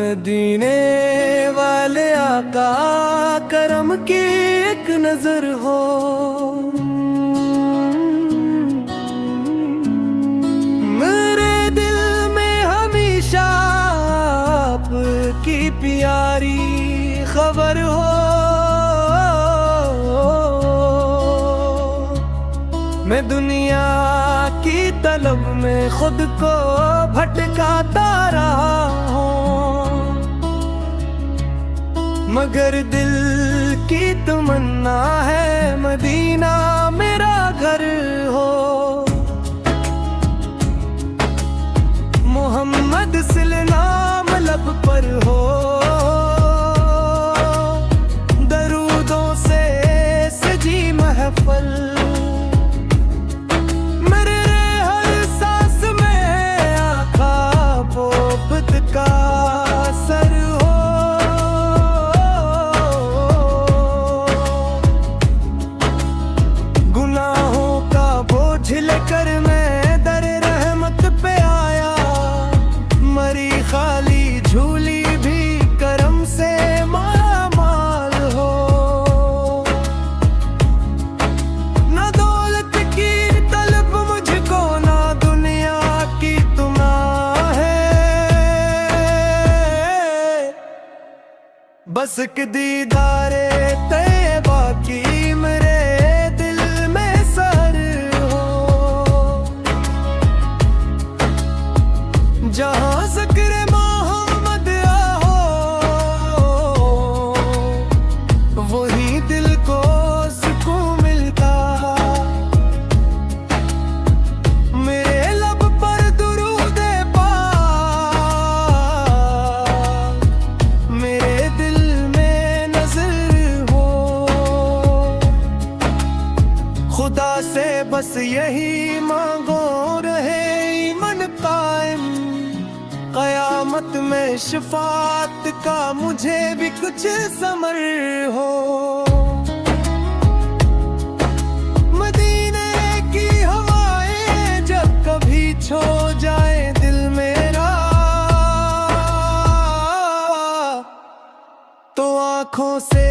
मदीने वाले आका करम की एक नजर हो। मेरे दिल में हमेशा आपकी प्यारी खबर हो। मैं दुनिया की तलब में खुद को भटकाता रहा हूँ, मगर दिल की तमन्ना है मदीना मेरा घर हो। मोहम्मद सिल नाम लब पर हो, दरूदों से सजी महफल। कर मैं दर रहमत पे आया, मरी खाली झूली भी करम से माल हो। ना दौलत की तलब मुझको, ना दुनिया की तमन्ना है, बस एक दीदारे तैयबा की मेरे जहाँ ज़िक्र मोहम्मद हो, वही दिल को सुकून मिलता। मेरे लब पर दुरूद पाक, मेरे दिल में नजर हो। खुदा से बस यही मांगो, रहे ईमान कायम, क़यामत में शफ़ाअत का मुझे भी कुछ समर हो। मदीने की हवाएं जब कभी छो जाए दिल मेरा, तो आँखों से